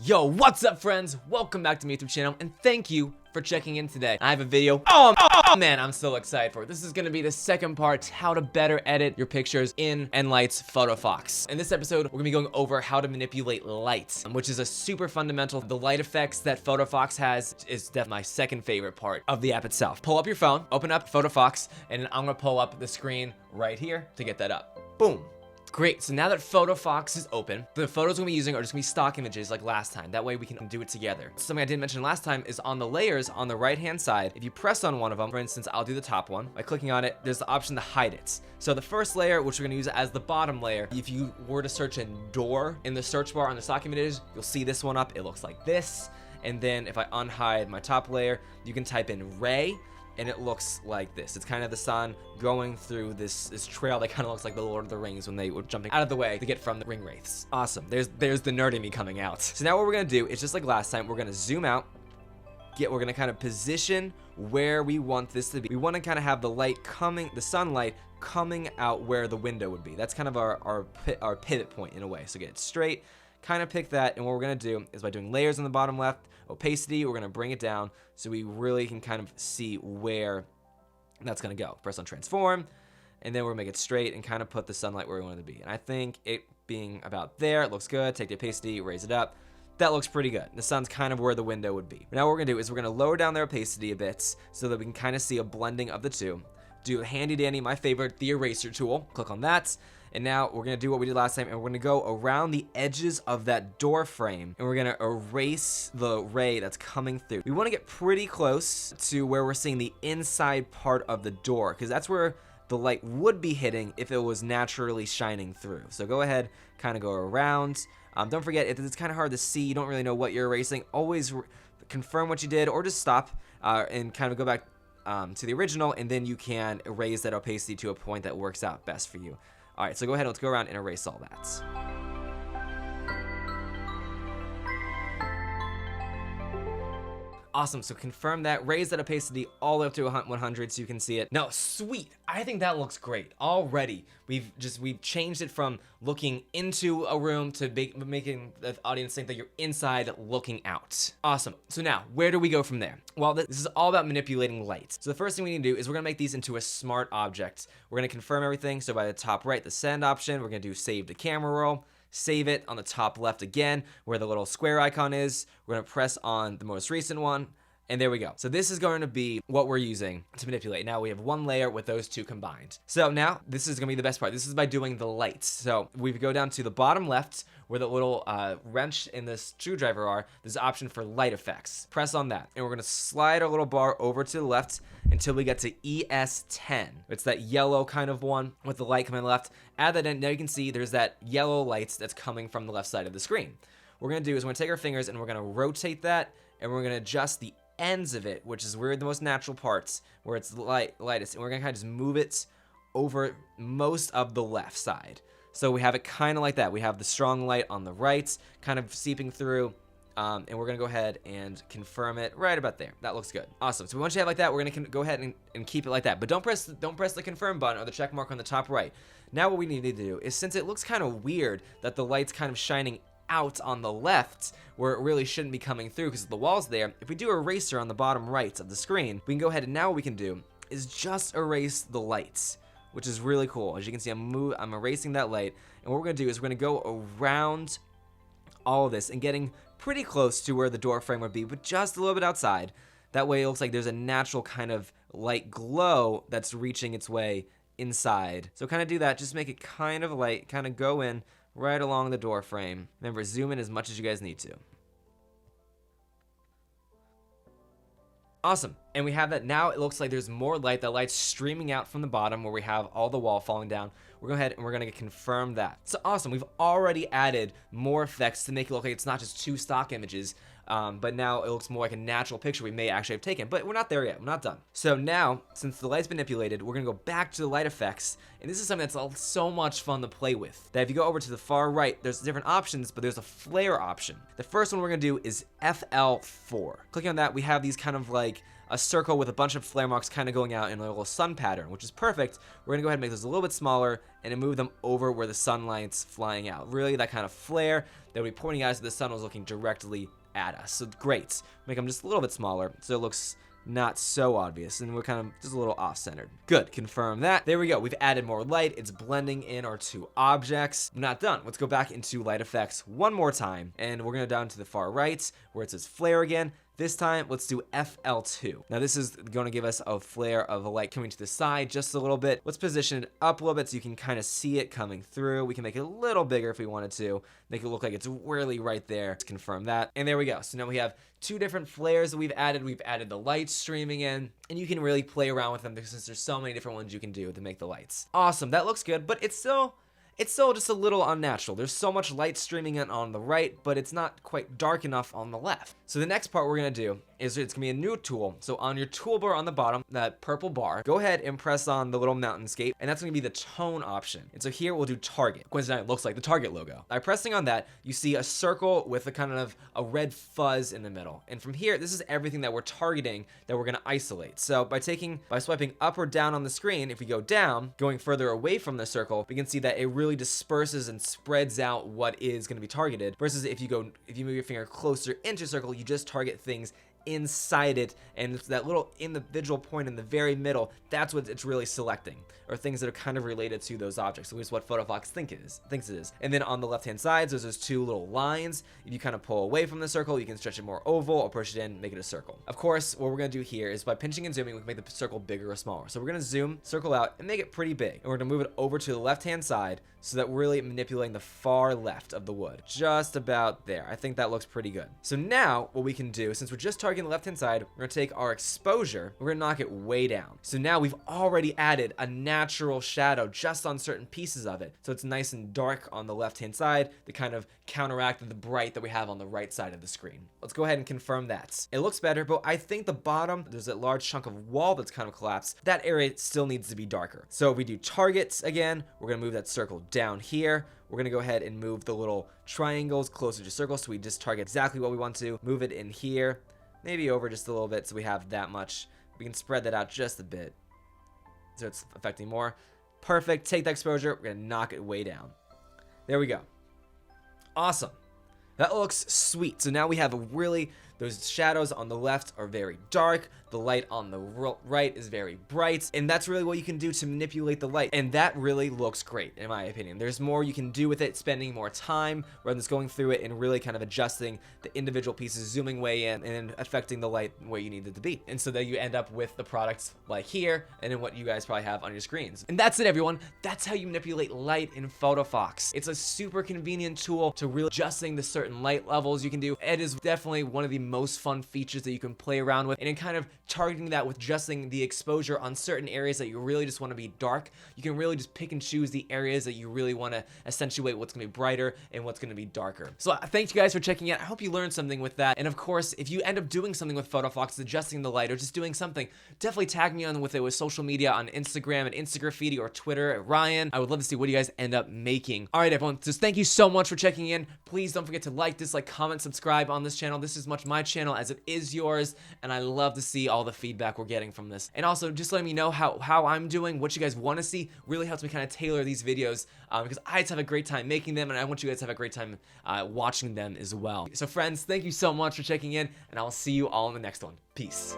Yo, what's up friends? Welcome back to my YouTube channel and thank you for checking in today. I have a video. Oh man, I'm so excited for it. This is gonna be the second part, how to better edit your pictures in Enlight's Photofox. In this episode, we're gonna be going over how to manipulate light, which is a super fundamental. The light effects that Photofox has is definitely my second favorite part of the app itself. Pull up your phone, open up Photofox, and I'm gonna pull up the screen right here to get that up. Boom. Great, so now that Photofox is open, the photos we're gonna be using are just gonna be stock images like last time. That way we can do it together. Something I didn't mention last time is on the layers on the right-hand side, if you press on one of them, for instance, I'll do the top one. By clicking on it, there's the option to hide it. So the first layer, which we're gonna use as the bottom layer, if you were to search in door in the search bar on the stock images, you'll see this one up. It looks like this. And then if I unhide my top layer, you can type in ray, and it looks like this. It's kind of the sun going through this trail that kind of looks like the Lord of the Rings when they were jumping out of the way to get from the ring wraiths. Awesome. There's the nerd in me coming out. So now what we're gonna do is just like last time, we're gonna zoom out. We're gonna kind of position where we want this to be. We want to kind of have the light coming, the sunlight coming out where the window would be. That's kind of our pivot point in a way. So get it straight. Kind of pick that, and what we're gonna do is by doing layers on the bottom left, opacity, we're gonna bring it down so we really can kind of see where that's gonna go. Press on transform, and then we're gonna make it straight and kind of put the sunlight where we want it to be. And I think it being about there, it looks good. Take the opacity, raise it up. That looks pretty good. The sun's kind of where the window would be. Now what we're gonna do is we're gonna lower down their opacity a bit so that we can kind of see a blending of the two. Do handy dandy, my favorite, the eraser tool. Click on that. And now we're gonna do what we did last time, and we're gonna go around the edges of that door frame, and we're gonna erase the ray that's coming through. We wanna get pretty close to where we're seeing the inside part of the door, because that's where the light would be hitting if it was naturally shining through. So go ahead, kind of go around. Don't forget, if it's kind of hard to see, you don't really know what you're erasing, always confirm what you did, or just stop and kind of go back to the original, and then you can erase that opacity to a point that works out best for you. All right, so go ahead, let's go around and erase all that. Awesome, so confirm that, raise that opacity all the way up to 100 so you can see it. Now, sweet, I think that looks great. Already, we've changed it from looking into a room to making the audience think that you're inside looking out. Awesome, so now, where do we go from there? Well, this is all about manipulating light. So the first thing we need to do is we're gonna make these into a smart object. We're gonna confirm everything, so by the top right, the send option, we're gonna do save to camera roll. Save it on the top left again, where the little square icon is. We're gonna press on the most recent one, and there we go. So this is going to be what we're using to manipulate. Now we have one layer with those two combined. So now this is gonna be the best part. This is by doing the lights. So we go down to the bottom left where the little wrench and the screwdriver are. There's an option for light effects. Press on that, and we're gonna slide our little bar over to the left until we get to ES10. It's that yellow kind of one with the light coming left. Add that in. Now you can see there's that yellow light that's coming from the left side of the screen. What we're gonna do is we're gonna take our fingers and we're gonna rotate that, and we're gonna adjust the ends of it, which is where the most natural parts, where it's lightest, and we're gonna kind of just move it over most of the left side. So we have it kind of like that. We have the strong light on the right, kind of seeping through, and we're gonna go ahead and confirm it right about there. That looks good. Awesome. So once you have it like that, we're gonna go ahead and keep it like that. But don't press the confirm button or the check mark on the top right. Now what we need to do is, since it looks kind of weird that the light's kind of shining out on the left where it really shouldn't be coming through because the wall's there, if we do eraser on the bottom right of the screen, we can go ahead, and now what we can do is just erase the lights, which is really cool. As you can see, I'm erasing that light, and what we're gonna do is we're gonna go around all of this and getting pretty close to where the door frame would be, but just a little bit outside. That way it looks like there's a natural kind of light glow that's reaching its way inside. So kind of do that, just make it kind of light, kind of go in right along the door frame. Remember, zoom in as much as you guys need to. Awesome, and we have that. Now it looks like there's more light. That light's streaming out from the bottom where we have all the wall falling down. We're going to go ahead and we're going to confirm that. So awesome, we've already added more effects to make it look like it's not just two stock images, but now it looks more like a natural picture we may actually have taken, but we're not there yet. We're not done. So now, since the light's been manipulated, we're gonna go back to the light effects, and this is something that's so much fun to play with. That if you go over to the far right, there's different options, but there's a flare option. The first one we're gonna do is FL4. Clicking on that, we have these kind of like a circle with a bunch of flare marks kind of going out in a little sun pattern, which is perfect. We're gonna go ahead and make those a little bit smaller and then move them over where the sunlight's flying out. Really, that kind of flare that would be pointing out as the sun was looking directly at us. So great. Make them just a little bit smaller so it looks not so obvious, and we're kind of just a little off-centered. Good, confirm that. There we go. We've added more light. It's blending in our two objects. I'm not done. Let's go back into light effects one more time, and we're gonna go down to the far right where it says flare again. This time, let's do FL2. Now this is going to give us a flare of a light coming to the side just a little bit. Let's position it up a little bit so you can kind of see it coming through. We can make it a little bigger if we wanted to. Make it look like it's really right there. Let's confirm that. And there we go. So now we have two different flares that we've added. We've added the light streaming in, and you can really play around with them because there's so many different ones you can do to make the lights. Awesome. That looks good, but it's still just a little unnatural. There's so much light streaming in on the right, but it's not quite dark enough on the left. So the next part we're gonna do is it's gonna be a new tool. So on your toolbar on the bottom, that purple bar, go ahead and press on the little mountainscape, and that's gonna be the tone option. And so here we'll do target. Coincidentally, it looks like the Target logo. By pressing on that, you see a circle with a kind of a red fuzz in the middle. And from here, this is everything that we're targeting that we're gonna isolate. So by swiping up or down on the screen, if we go down, going further away from the circle, we can see that it really disperses and spreads out what is going to be targeted, versus if you move your finger closer into a circle, you just target things inside it, and it's that little individual point in the very middle, that's what it's really selecting, or things that are kind of related to those objects, at least what Photofox thinks it is. And then on the left hand side, there's those two little lines. If you kind of pull away from the circle, you can stretch it more oval or push it in, make it a circle. Of course, what we're going to do here is by pinching and zooming, we can make the circle bigger or smaller. So we're going to zoom circle out and make it pretty big, and we're going to move it over to the left hand side so that we're really manipulating the far left of the wood, just about there. I think that looks pretty good. So now what we can do, since we're just targeting the left hand side, we're going to take our exposure, we're going to knock it way down. So now we've already added a natural shadow just on certain pieces of it, so it's nice and dark on the left hand side to kind of counteract the bright that we have on the right side of the screen. Let's go ahead and confirm that. It looks better, but I think the bottom, there's that large chunk of wall that's kind of collapsed. That area still needs to be darker. So if we do targets again, we're going to move that circle down here. We're going to go ahead and move the little triangles closer to circles, so we just target exactly what we want to. Move it in here, maybe over just a little bit so we have that much. We can spread that out just a bit so it's affecting more. Perfect. Take that exposure, we're going to knock it way down. There we go. Awesome. That looks sweet. So now we have those shadows on the left are very dark. The light on the right is very bright. And that's really what you can do to manipulate the light. And that really looks great, in my opinion. There's more you can do with it, spending more time rather than just going through it and really kind of adjusting the individual pieces, zooming way in and affecting the light where you need it to be. And so that you end up with the products like here and then what you guys probably have on your screens. And that's it, everyone. That's how you manipulate light in Photofox. It's a super convenient tool to really adjusting the certain light levels you can do. It is definitely one of the most fun features that you can play around with, and in kind of targeting that with adjusting the exposure on certain areas that you really just want to be dark, you can really just pick and choose the areas that you really want to accentuate what's going to be brighter and what's going to be darker. So thank you guys for checking out. I hope you learned something with that. And of course, if you end up doing something with Photofox, adjusting the light or just doing something, definitely tag me on with it with social media on Instagram at Instagraffiti or Twitter at Ryan. I would love to see what you guys end up making. All right, everyone, just thank you so much for checking in. Please don't forget to like, dislike, comment, subscribe on this channel. This is much my channel as it is yours, and I love to see all the feedback we're getting from this. And also just letting me know how I'm doing, what you guys want to see, really helps me kind of tailor these videos because I just have a great time making them, and I want you guys to have a great time watching them as well. So friends, thank you so much for checking in, and I'll see you all in the next one. Peace.